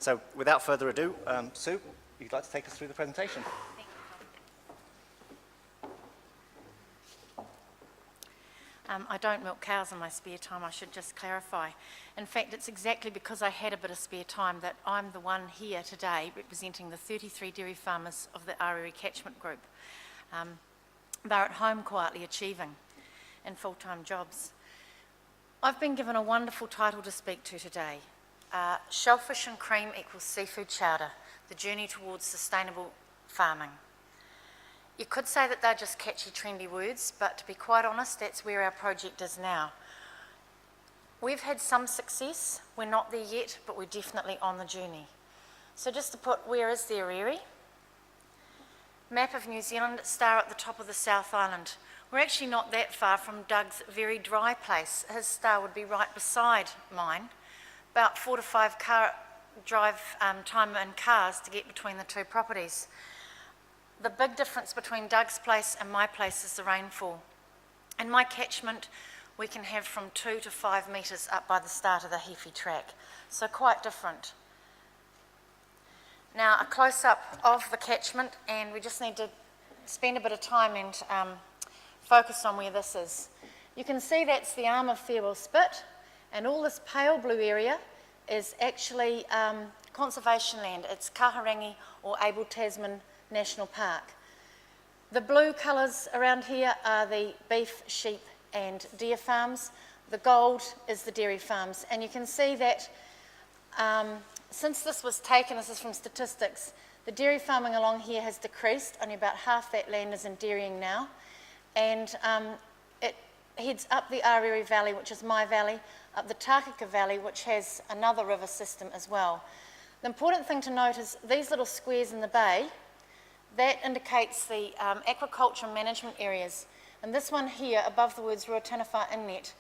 So without further ado, Sue, you'd like to take us through the presentation? I don't milk cows in my spare time, I should just clarify. In fact, it's exactly because I had a bit of spare time that I'm the one here today representing the 33 dairy farmers of the Aorere Catchment group. They're at home quietly achieving in full-time jobs. I've been given a wonderful title to speak to today. Shellfish and cream equals seafood chowder, the journey towards sustainable farming. You could say that they're just catchy, trendy words, but to be quite honest, that's where our project is now. We've had some success. We're not there yet, but we're definitely on the journey. So just to put, where is the Aorere? Map of New Zealand, star at the top of the South Island. We're actually not that far from Doug's very dry place. His star would be right beside mine. About 4 to 5 car drive time in cars to get between the two properties. The big difference between Doug's place and my place is the rainfall. In my catchment, we can have from 2 to 5 metres up by the start of the Heafy track, so quite different. Now, a close-up of the catchment, and we just need to spend a bit of time and focus on where this is. You can see that's the arm of Farewell Spit, and all this pale blue area is actually conservation land. It's Kaharangi or Abel Tasman National Park. The blue colours around here are the beef, sheep and deer farms. The gold is the dairy farms, and you can see that since this was taken, this is from statistics, the dairy farming along here has decreased. Only about half that land is in dairying now, and it heads up the Aorere Valley, which is my valley, up the Tākaka Valley, which has another river system as well. The important thing to note is these little squares in the bay, that indicates the aquaculture management areas. And this one here, above the words Ruataniwha Inlet,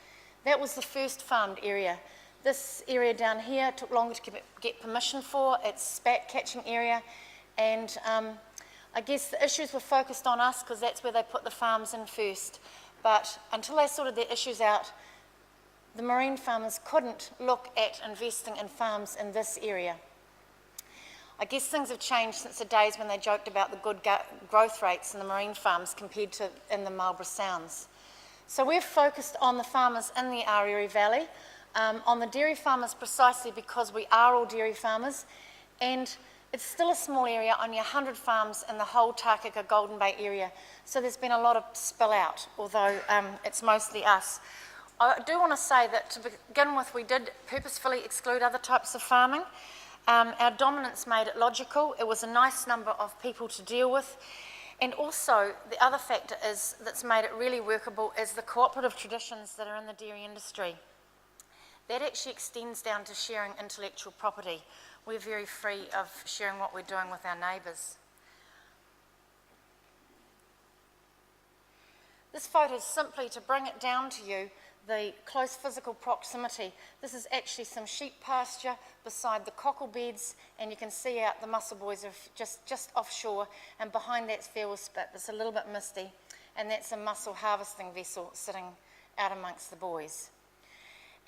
that was the first farmed area. This area down here took longer to get permission for. It's spat catching area. And I guess the issues were focused on us because that's where they put the farms in first. But until they sorted their issues out, the marine farmers couldn't look at investing in farms in this area. I guess things have changed since the days when they joked about the good growth rates in the marine farms compared to in the Marlborough Sounds. So we're focused on the farmers in the Aorere Valley, on the dairy farmers precisely because we are all dairy farmers, and it's still a small area, only 100 farms in the whole Tākaka Golden Bay area, so there's been a lot of spill out, although it's mostly us. I do want to say that to begin with, we did purposefully exclude other types of farming. Our dominance made it logical. It was a nice number of people to deal with. And also, the other factor that's made it really workable is the cooperative traditions that are in the dairy industry. That actually extends down to sharing intellectual property. We're very free of sharing what we're doing with our neighbours. This photo is simply to bring it down to you, the close physical proximity. This is actually some sheep pasture beside the cockle beds, and you can see out the mussel buoys are just offshore, and behind that's Farewell Spit. It's a little bit misty, and that's a mussel harvesting vessel sitting out amongst the buoys.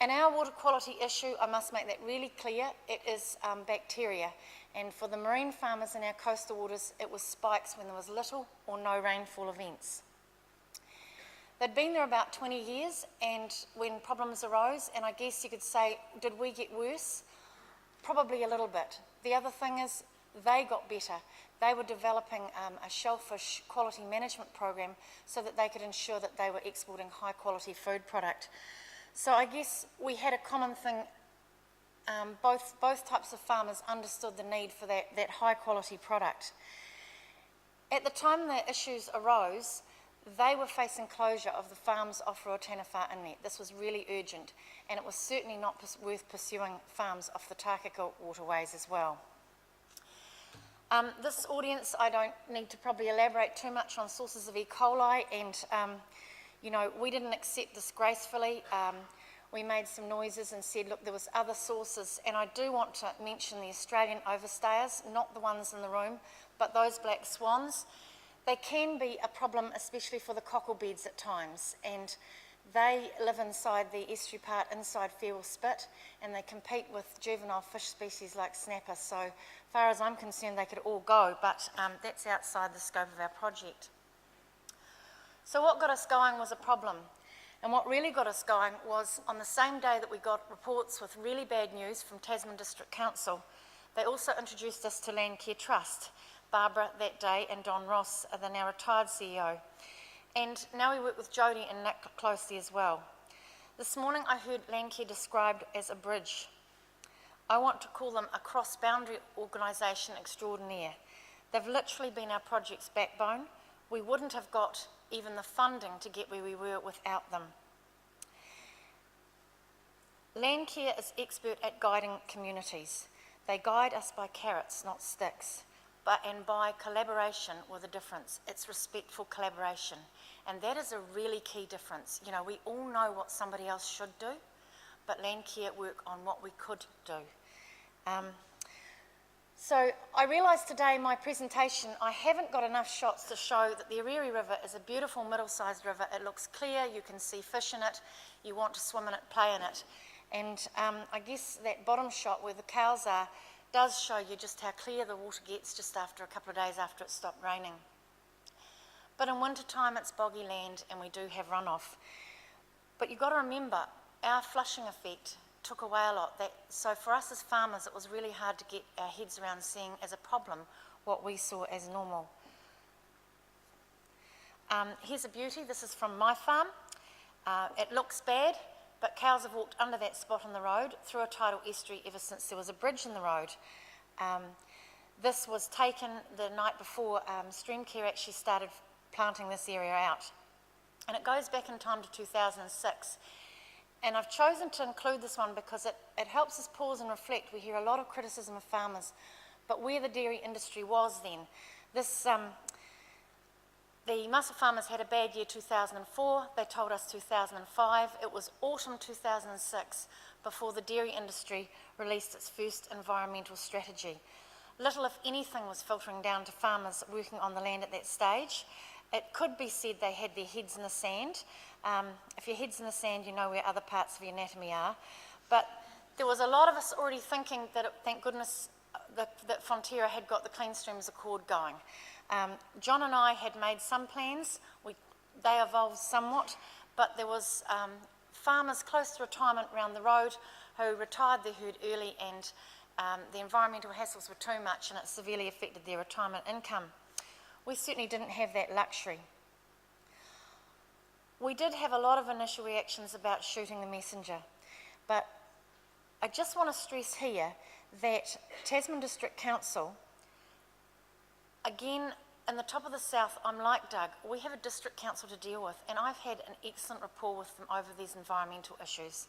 And our water quality issue, I must make that really clear, it is bacteria. And for the marine farmers in our coastal waters, it was spikes when there was little or no rainfall events. They'd been there about 20 years, and when problems arose, and I guess you could say, did we get worse? Probably a little bit. The other thing is, they got better. They were developing a shellfish quality management program so that they could ensure that they were exporting high quality food product. So I guess we had a common thing, both types of farmers understood the need for that high quality product. At the time the issues arose, they were facing closure of the farms off Ruataniwha Inlet. This was really urgent, and it was certainly not worth pursuing farms off the Tākaka waterways as well. This audience, I don't need to probably elaborate too much on sources of E. coli, and you know, we didn't accept this gracefully. We made some noises and said, look, there was other sources, and I do want to mention the Australian overstayers, not the ones in the room, but those black swans. They can be a problem, especially for the cockle beds at times, and They live inside the estuary part, inside Farewell Spit, and they compete with juvenile fish species like snapper. So far as I'm concerned, they could all go, but that's outside the scope of our project. So what got us going was a problem. And what really got us going was on the same day that we got reports with really bad news from Tasman District Council, they also introduced us to Landcare Trust, Barbara that day and Don Ross, the now retired CEO. And now we work with Jodie and Nick closely as well. This morning I heard Landcare described as a bridge. I want to call them a cross-boundary organisation extraordinaire. They've literally been our project's backbone. We wouldn't have got even the funding to get where we were without them. Landcare is expert at guiding communities. They guide us by carrots, not sticks, and by collaboration with a difference. It's respectful collaboration. And that is a really key difference. You know, we all know what somebody else should do, but Landcare work on what we could do. So I realised today my presentation, I haven't got enough shots to show that the Aorere River is a beautiful middle-sized river. It looks clear, you can see fish in it, you want to swim in it, play in it. And I guess that bottom shot where the cows are does show you just how clear the water gets just after a couple of days after it stopped raining. But in winter time it's boggy land and we do have runoff. But you've got to remember, our flushing effect took away a lot. So for us as farmers, it was really hard to get our heads around seeing as a problem what we saw as normal. Here's a beauty. This is from my farm. It looks bad, but cows have walked under that spot on the road through a tidal estuary ever since there was a bridge in the road. This was taken the night before Streamcare actually started planting this area out. And it goes back in time to 2006. And I've chosen to include this one because it helps us pause and reflect. We hear a lot of criticism of farmers, but where the dairy industry was then. The mussel farmers had a bad year 2004, they told us 2005, it was autumn 2006 before the dairy industry released its first environmental strategy. Little if anything was filtering down to farmers working on the land at that stage. It could be said they had their heads in the sand. If your head's in the sand, you know where other parts of your anatomy are. But there was a lot of us already thinking that, thank goodness, that Fonterra had got the Clean Streams Accord going. John and I had made some plans. They evolved somewhat, but there was farmers close to retirement around the road who retired their herd early, and the environmental hassles were too much and it severely affected their retirement income. We certainly didn't have that luxury. We did have a lot of initial reactions about shooting the messenger, but I just want to stress here that Tasman District Council, again, in the top of the south, I'm like Doug, we have a district council to deal with, and I've had an excellent rapport with them over these environmental issues.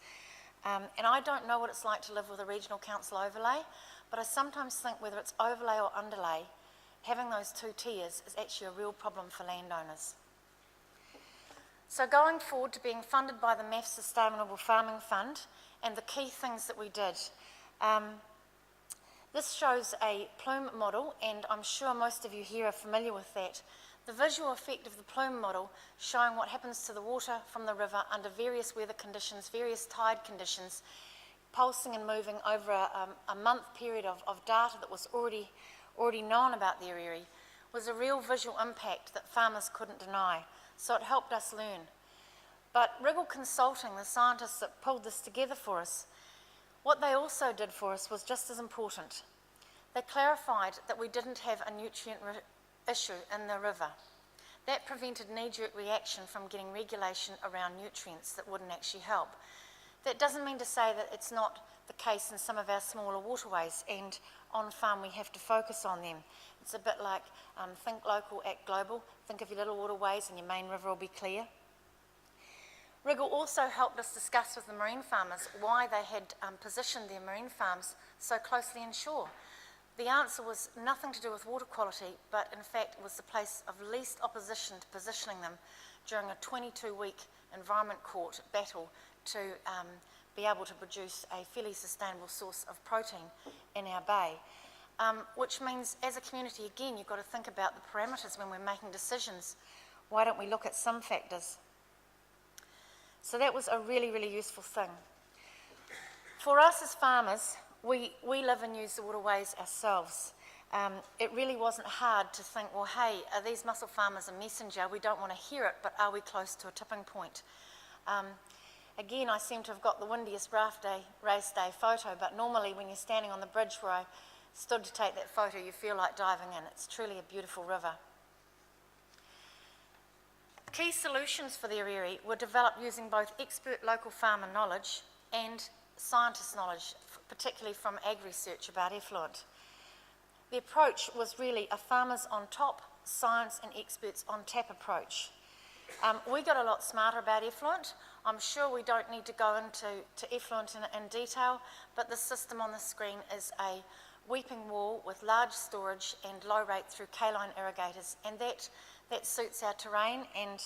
And I don't know what it's like to live with a regional council overlay, but I sometimes think whether it's overlay or underlay, having those two tiers is actually a real problem for landowners. So going forward to being funded by the MAF Sustainable Farming Fund, and the key things that we did. This shows a plume model, and I'm sure most of you here are familiar with that. The visual effect of the plume model showing what happens to the water from the river under various weather conditions, various tide conditions, pulsing and moving over a month period of data that was already known about the Aorere, was a real visual impact that farmers couldn't deny. So it helped us learn. But Wriggle Consulting, the scientists that pulled this together for us, what they also did for us was just as important. They clarified that we didn't have a nutrient issue in the river. That prevented knee-jerk reaction from getting regulation around nutrients that wouldn't actually help. That doesn't mean to say that it's not the case in some of our smaller waterways, and on farm we have to focus on them. It's a bit like think local, act global. Think of your little waterways and your main river will be clear. Wriggle also helped us discuss with the marine farmers why they had positioned their marine farms so closely inshore. The answer was nothing to do with water quality, but in fact it was the place of least opposition to positioning them during a 22-week Environment Court battle to be able to produce a fairly sustainable source of protein in our bay. Which means, as a community, again, you've got to think about the parameters when we're making decisions. Why don't we look at some factors? So that was a really, really useful thing. For us as farmers, we live and use the waterways ourselves. It really wasn't hard to think, well, hey, are these mussel farmers a messenger? We don't want to hear it, but are we close to a tipping point? Again, I seem to have got the windiest race day photo, but normally when you're standing on the bridge where I stood to take that photo, you feel like diving in. It's truly a beautiful river. Key solutions for the Aorere were developed using both expert local farmer knowledge and scientist knowledge, particularly from ag research about effluent. The approach was really a farmers on top, science and experts on tap approach. We got a lot smarter about effluent. I'm sure we don't need to go into effluent in detail, but the system on the screen is a weeping wall with large storage and low rate through K-line irrigators, and that suits our terrain. And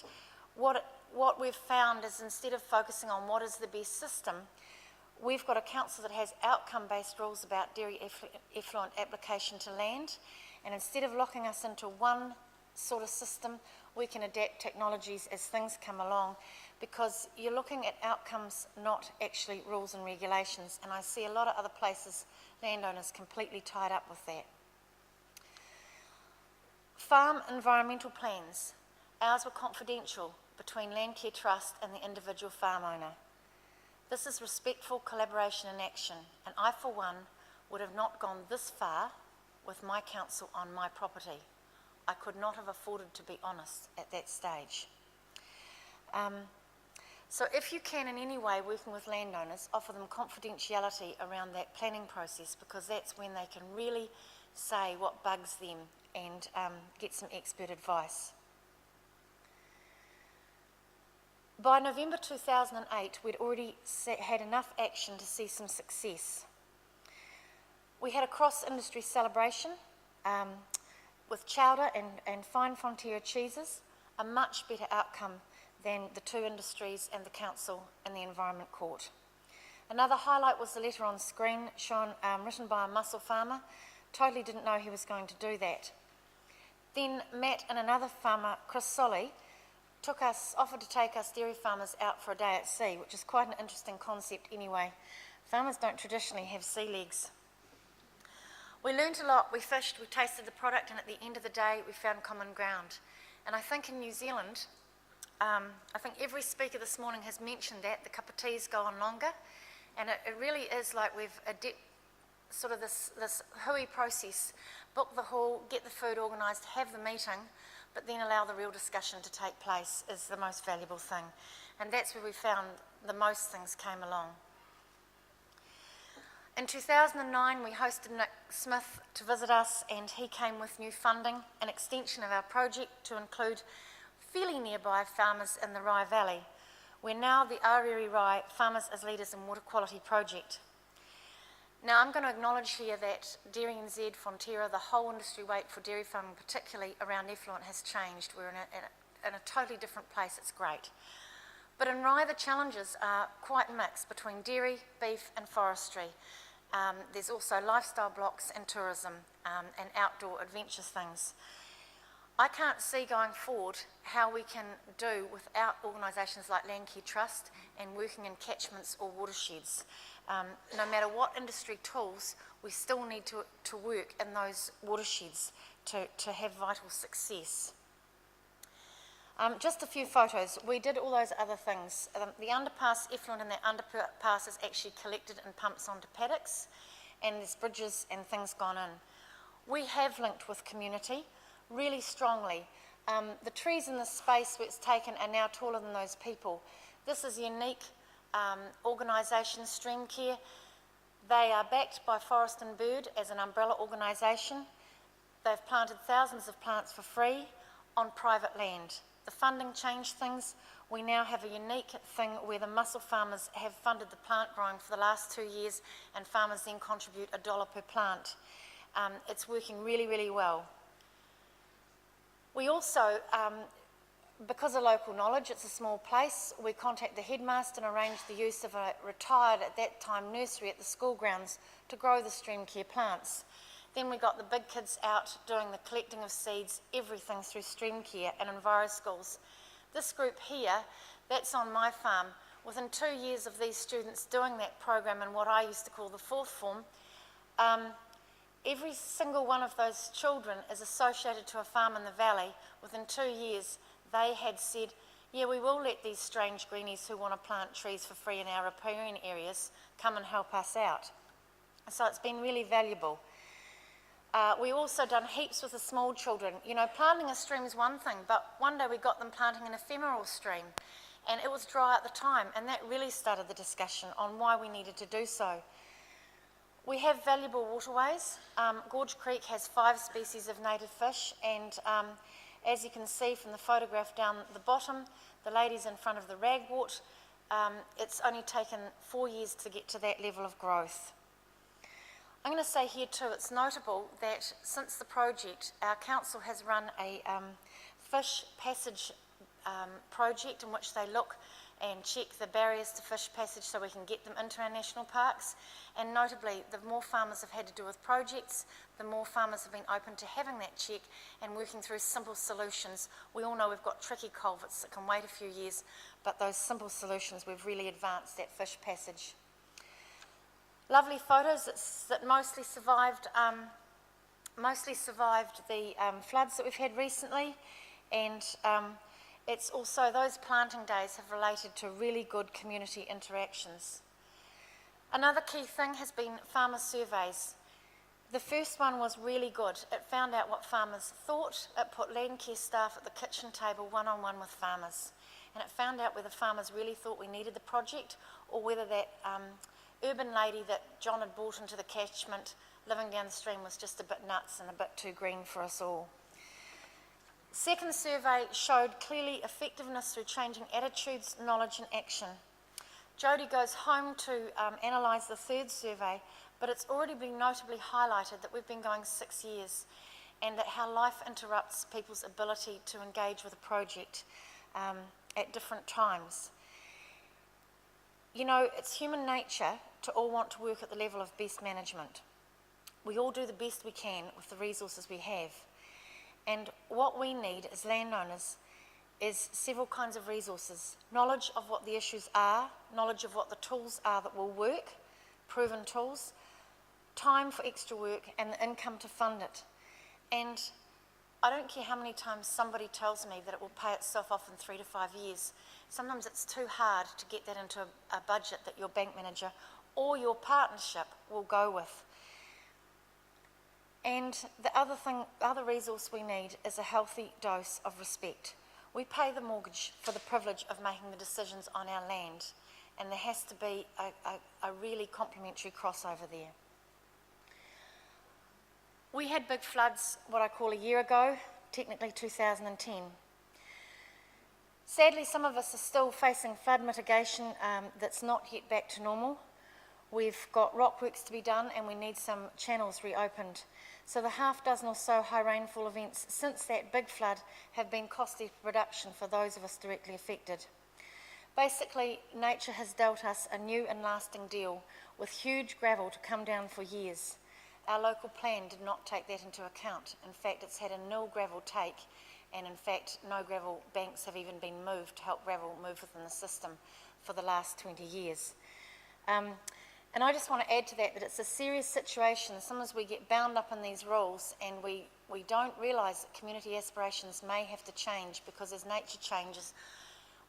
what we've found is, instead of focusing on what is the best system, we've got a council that has outcome-based rules about dairy effluent application to land, and instead of locking us into one sort of system, we can adapt technologies as things come along, because you're looking at outcomes, not actually rules and regulations, and I see a lot of other places, landowners completely tied up with that. Farm environmental plans. Ours were confidential between Landcare Trust and the individual farm owner. This is respectful collaboration in action, and I, for one, would have not gone this far with my council on my property. I could not have afforded to be honest at that stage. So if you can in any way, working with landowners, offer them confidentiality around that planning process, because that's when they can really say what bugs them and get some expert advice. By November 2008, we'd already had enough action to see some success. We had a cross-industry celebration with Chowder and fine Frontier cheeses, a much better outcome than the two industries and the council and the Environment Court. Another highlight was the letter on screen shown, written by a mussel farmer. Totally didn't know he was going to do that. Then Matt and another farmer, Chris Solly, offered to take us dairy farmers out for a day at sea, which is quite an interesting concept anyway. Farmers don't traditionally have sea legs. We learned a lot, we fished, we tasted the product, and at the end of the day we found common ground. And I think in New Zealand, I think every speaker this morning has mentioned that, the cup of teas go on longer, and it really is like we've sort of this hui process, book the hall, get the food organised, have the meeting, but then allow the real discussion to take place is the most valuable thing. And that's where we found the most things came along. In 2009, we hosted Nick Smith to visit us, and he came with new funding, an extension of our project to include fairly nearby farmers in the Rye Valley. We're now the Aorere Rye Farmers as Leaders in Water Quality project. Now, I'm going to acknowledge here that Dairy NZ, Fonterra, the whole industry weight for dairy farming, particularly around effluent, has changed. We're in a totally different place. It's great. But in Rye, the challenges are quite mixed between dairy, beef and forestry. There's also lifestyle blocks and tourism and outdoor adventure things. I can't see going forward how we can do without organisations like Landcare Trust and working in catchments or watersheds. No matter what industry tools, we still need to work in those watersheds to have vital success. Just a few photos. We did all those other things. The underpass, effluent in that underpass is actually collected and pumps onto paddocks, and there's bridges and things gone in. We have linked with community really strongly. The trees in this space where it's taken are now taller than those people. This is unique organisation, Streamcare. They are backed by Forest and Bird as an umbrella organisation. They've planted thousands of plants for free on private land. The funding changed things. We now have a unique thing where the mussel farmers have funded the plant growing for the last 2 years, and farmers then contribute $1 per plant. It's working really, really well. We also, because of local knowledge, it's a small place, we contact the headmaster and arrange the use of a retired, at that time, nursery at the school grounds to grow the Streamcare plants. Then we got the big kids out doing the collecting of seeds, everything through Streamcare and Enviro schools. This group here, that's on my farm. within 2 years of these students doing that program in what I used to call the fourth form, every single one of those children is associated to a farm in the valley. Within 2 years, they had said, yeah, we will let these strange greenies who want to plant trees for free in our riparian areas come and help us out. So it's been really valuable. We also done heaps with the small children. You know, planting a stream is one thing, but one day we got them planting an ephemeral stream, and it was dry at the time, and that really started the discussion on why we needed to do so. We have valuable waterways. Gorge Creek has 5 species of native fish, and as you can see from the photograph down the bottom, the ladies in front of the ragwort, it's only taken 4 years to get to that level of growth. I'm going to say here too, it's notable that since the project, our council has run a fish passage project in which they look and check the barriers to fish passage so we can get them into our national parks. And notably, the more farmers have had to do with projects, the more farmers have been open to having that check and working through simple solutions. We all know we've got tricky culverts that can wait a few years, but those simple solutions, we've really advanced that fish passage. Lovely photos that mostly survived the floods that we've had recently, and it's also those planting days have related to really good community interactions. Another key thing has been farmer surveys. The first one was really good. It found out what farmers thought. It put Landcare staff at the kitchen table one-on-one with farmers, and it found out whether farmers really thought we needed the project or whether that urban lady that John had brought into the catchment living down the stream was just a bit nuts and a bit too green for us all. Second survey showed clearly effectiveness through changing attitudes, knowledge and action. Jodie goes home to analyse the third survey, but it's already been notably highlighted that we've been going 6 years and that how life interrupts people's ability to engage with a project at different times. You know, it's human nature to all want to work at the level of best management. We all do the best we can with the resources we have. And what we need as landowners is several kinds of resources. Knowledge of what the issues are, knowledge of what the tools are that will work, proven tools, time for extra work and the income to fund it. And I don't care how many times somebody tells me that it will pay itself off in 3 to 5 years. Sometimes it's too hard to get that into a budget that your bank manager or your partnership will go with. And the other resource we need is a healthy dose of respect. We pay the mortgage for the privilege of making the decisions on our land, and there has to be a really complementary crossover there. We had big floods, what I call a year ago, technically 2010. Sadly, some of us are still facing flood mitigation that's not yet back to normal. We've got rockworks to be done and we need some channels reopened. So the half dozen or so high rainfall events since that big flood have been costly for production for those of us directly affected. Basically, nature has dealt us a new and lasting deal with huge gravel to come down for years. Our local plan did not take that into account. In fact, it's had a nil gravel take, and in fact, no gravel banks have even been moved to help gravel move within the system for the last 20 years. And I just want to add to that it's a serious situation. Sometimes we get bound up in these rules and we don't realise that community aspirations may have to change, because as nature changes,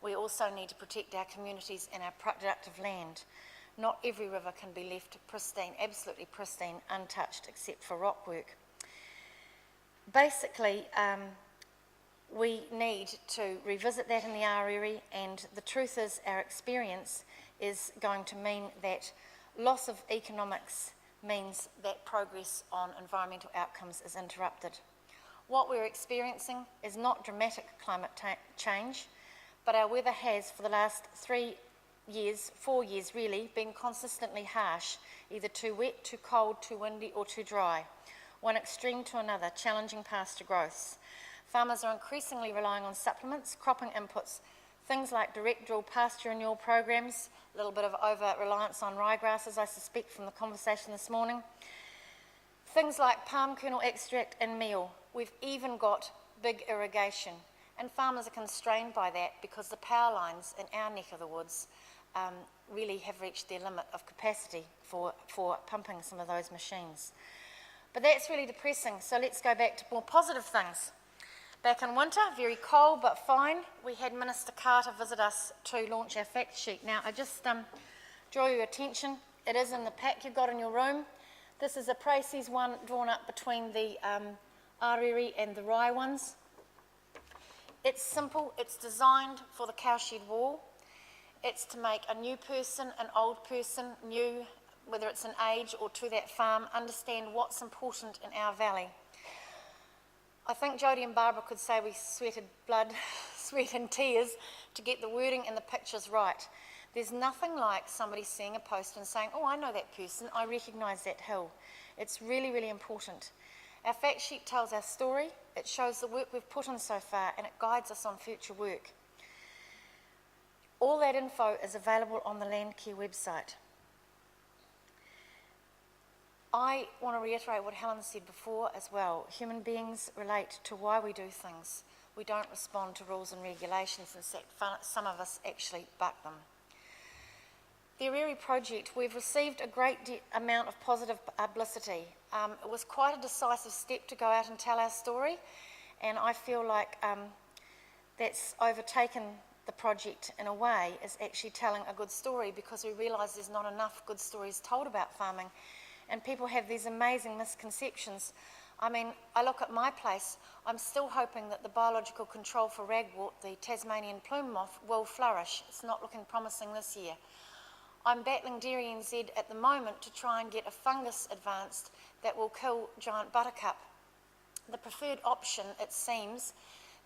we also need to protect our communities and our productive land. Not every river can be left pristine, absolutely pristine, untouched, except for rockwork. Basically, we need to revisit that in the Aorere, and the truth is our experience is going to mean that loss of economics means that progress on environmental outcomes is interrupted. What we're experiencing is not dramatic climate change, but our weather has for the last 3 years, 4 years really, been consistently harsh, either too wet, too cold, too windy or too dry. One extreme to another, challenging pasture growths. Farmers are increasingly relying on supplements, cropping inputs, things like direct drill pasture renewal programs, a little bit of over-reliance on ryegrasses, I suspect, from the conversation this morning. Things like palm kernel extract and meal. We've even got big irrigation, and farmers are constrained by that because the power lines in our neck of the woods really have reached their limit of capacity for pumping some of those machines. But that's really depressing, so let's go back to more positive things. Back in winter, very cold but fine, we had Minister Carter visit us to launch our fact sheet. Now, I just draw your attention, it is in the pack you've got in your room. This is a Pracies one drawn up between the Aorere and the Rye ones. It's simple, it's designed for the cowshed wall. It's to make a new person, an old person, new, whether it's an age or to that farm, understand what's important in our valley. I think Jodie and Barbara could say we sweated blood, sweat and tears to get the wording and the pictures right. There's nothing like somebody seeing a post and saying, oh, I know that person, I recognise that hill. It's really, really important. Our fact sheet tells our story, it shows the work we've put in so far, and it guides us on future work. All that info is available on the Landcare website. I want to reiterate what Helen said before as well. Human beings relate to why we do things. We don't respond to rules and regulations. In fact, some of us actually buck them. The Aorere project, we've received a great amount of positive publicity. It was quite a decisive step to go out and tell our story, and I feel like that's overtaken the project in a way as actually telling a good story, because we realise there's not enough good stories told about farming. And people have these amazing misconceptions. I mean, I look at my place, I'm still hoping that the biological control for ragwort, the Tasmanian plume moth, will flourish. It's not looking promising this year. I'm battling Dairy NZ at the moment to try and get a fungus advanced that will kill giant buttercup. The preferred option, it seems,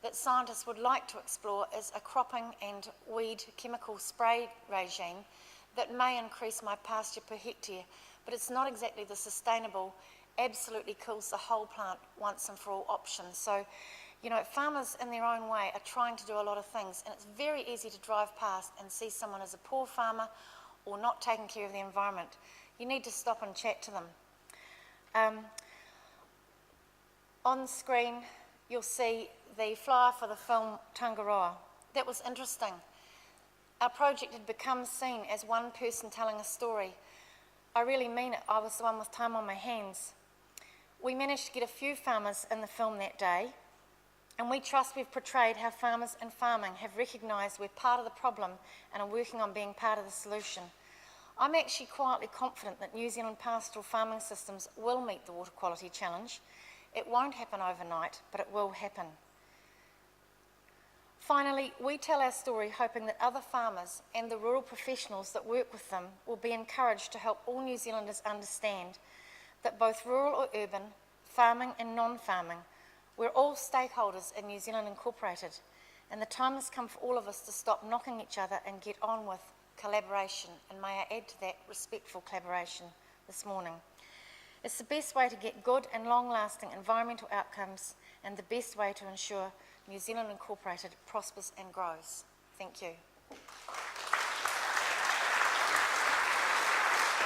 that scientists would like to explore is a cropping and weed chemical spray regime that may increase my pasture per hectare, but it's not exactly the sustainable, absolutely kills the whole plant once and for all option. So, you know, farmers in their own way are trying to do a lot of things, and it's very easy to drive past and see someone as a poor farmer or not taking care of the environment. You need to stop and chat to them. On screen, you'll see the flyer for the film Tangaroa. That was interesting. Our project had become seen as one person telling a story. I really mean it, I was the one with time on my hands. We managed to get a few farmers in the film that day, and we trust we've portrayed how farmers and farming have recognised we're part of the problem and are working on being part of the solution. I'm actually quietly confident that New Zealand pastoral farming systems will meet the water quality challenge. It won't happen overnight, but it will happen. Finally, we tell our story hoping that other farmers and the rural professionals that work with them will be encouraged to help all New Zealanders understand that both rural or urban, farming and non-farming, we're all stakeholders in New Zealand Incorporated, and the time has come for all of us to stop knocking each other and get on with collaboration, and may I add to that, respectful collaboration this morning. It's the best way to get good and long-lasting environmental outcomes, and the best way to ensure New Zealand Incorporated prospers and grows. Thank you.